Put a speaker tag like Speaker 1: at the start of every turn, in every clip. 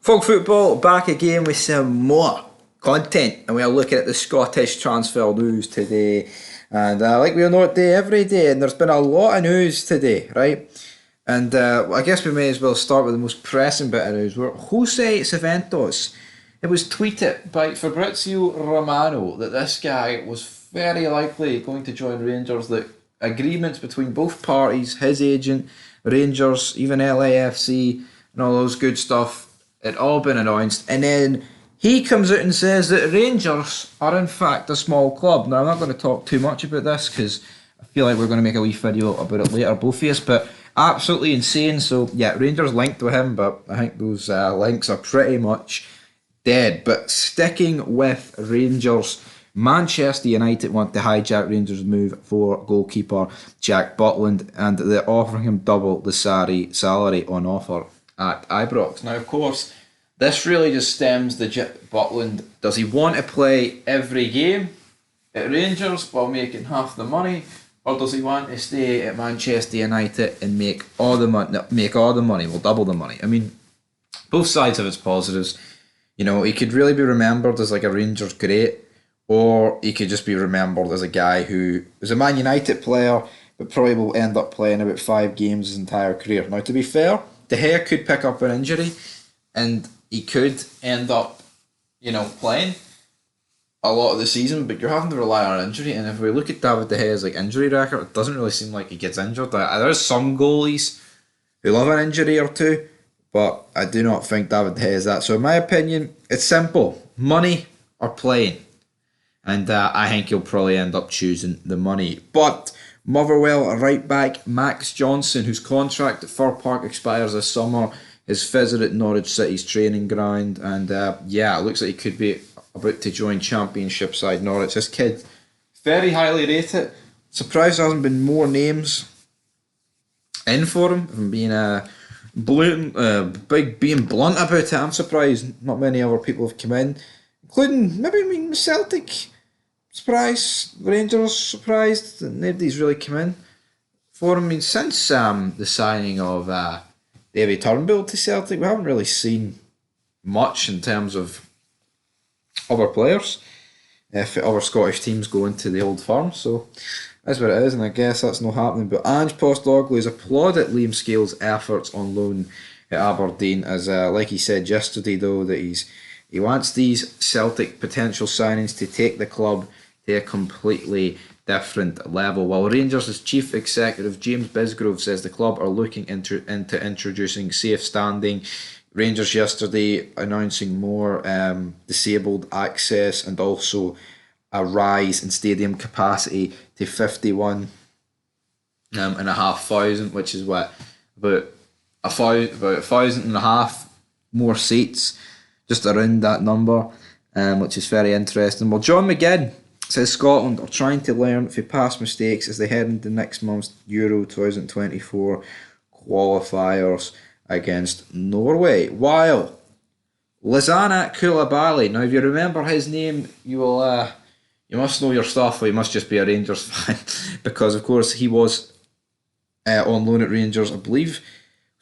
Speaker 1: Folk Football back again with some more content, and we are looking at the Scottish transfer news today. And like we know it day every day, and there's been a lot of news today, right? And I guess we may as well start with the most pressing bit of news. Where Jose Civentos, it was tweeted by Fabrizio Romano that this guy was very likely going to join Rangers. That agreements between both parties, his agent, Rangers, even LAFC, and all those good stuff, it all been announced. And then he comes out and says that Rangers are in fact a small club. Now I'm not going to talk too much about this because I feel like we're going to make a wee video about it later, both of us, but absolutely insane. So yeah, Rangers linked with him, but I think those links are pretty much dead. But sticking with Rangers, Manchester United want to hijack Rangers' move for goalkeeper Jack Butland, and they're offering him double the salary on offer at Ibrox. Now, of course, this really just stems the Butland. Does he want to play every game at Rangers while making half the money, or does he want to stay at Manchester United and make all the money? Well, double the money. I mean, both sides have its positives. You know, he could really be remembered as like a Rangers great, or he could just be remembered as a guy who was a Man United player, but probably will end up playing about 5 games his entire career. Now, to be fair, De Gea could pick up an injury, and he could end up, playing a lot of the season, but you're having to rely on injury. And if we look at David De Gea's injury record, it doesn't really seem like he gets injured. There's some goalies who love an injury or two, but I do not think David De Gea is that. So in my opinion, it's simple: money or playing. And I think he'll probably end up choosing the money. But Motherwell right back Max Johnston, whose contract at Fir Park expires this summer, is visited Norwich City's training ground. And it looks like he could be about to join Championship side Norwich. This kid, very highly rated. Surprised there hasn't been more names in for him. If I'm being being blunt about it, I'm surprised not many other people have come in, including maybe Celtic. Surprised, Rangers surprised that nobody's really come in for him. I mean, since the signing of David Turnbull to Celtic, we haven't really seen much in terms of other players. If other Scottish teams go into the Old Firm, so that's what it is, and I guess that's not happening. But Ange Postecoglou has applauded Liam Scales' efforts on loan at Aberdeen, as like he said yesterday, though, that he wants these Celtic potential signings to take the club to a completely different level. While Rangers' chief executive James Bisgrove says the club are looking into introducing safe standing. Rangers yesterday announcing more disabled access and also a rise in stadium capacity to 51,500, which is what, about 1,500 more seats, just around that number, which is very interesting. Well, John McGinn says Scotland are trying to learn from past mistakes as they head into next month's Euro 2024 qualifiers against Norway. While Lizana Koulibaly, now if you remember his name, you must know your stuff, or you must just be a Rangers fan, because of course he was on loan at Rangers, I believe.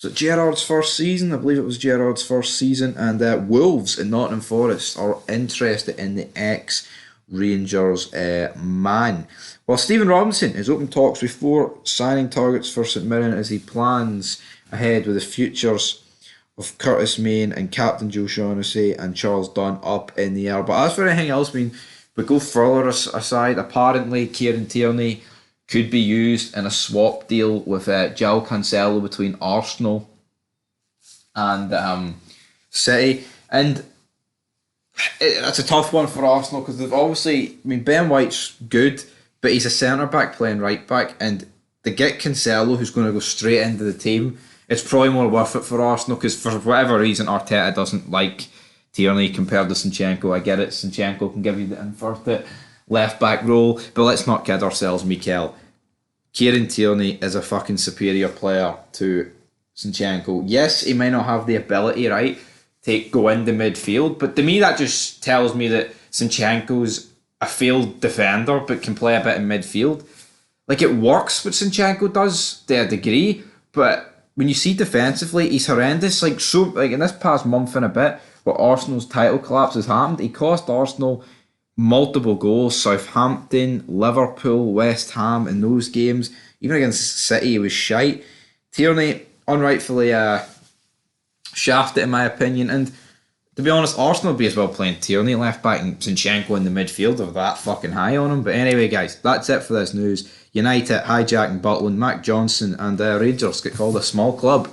Speaker 1: Was it Gerrard's first season? I believe it was Gerrard's first season, and Wolves and Nottingham Forest are interested in the ex-Rangers man. While Stephen Robinson is open talks with 4 signing targets for St Mirren as he plans ahead with the futures of Curtis Main and Captain Joe Shaughnessy and Charles Dunn up in the air. But as for anything else, we go further aside. Apparently, Kieran Tierney could be used in a swap deal with João Cancelo between Arsenal and City. And that's a tough one for Arsenal because they've obviously, Ben White's good, but he's a centre-back playing right-back, and to get Cancelo, who's going to go straight into the team, it's probably more worth it for Arsenal because for whatever reason Arteta doesn't like Tierney compared to Zinchenko. I get it, Zinchenko can give you the inverted left-back role, but let's not kid ourselves, Mikel. Kieran Tierney is a fucking superior player to Zinchenko. Yes, he may not have the ability, right, to go into midfield, but to me that just tells me that Zinchenko's a failed defender but can play a bit in midfield. Like, it works what Zinchenko does to a degree, but when you see defensively, he's horrendous. Like in this past month and a bit, where Arsenal's title collapse has happened, he cost Arsenal multiple goals. Southampton, Liverpool, West Ham in those games. Even against City, he was shite. Tierney, unrightfully shafted in my opinion. And to be honest, Arsenal would be as well playing Tierney left back and Zinchenko in the midfield if that fucking high on him. But anyway, guys, that's it for this news. United, Hijacked, Butland, Mac Johnston, and Rangers get called a small club.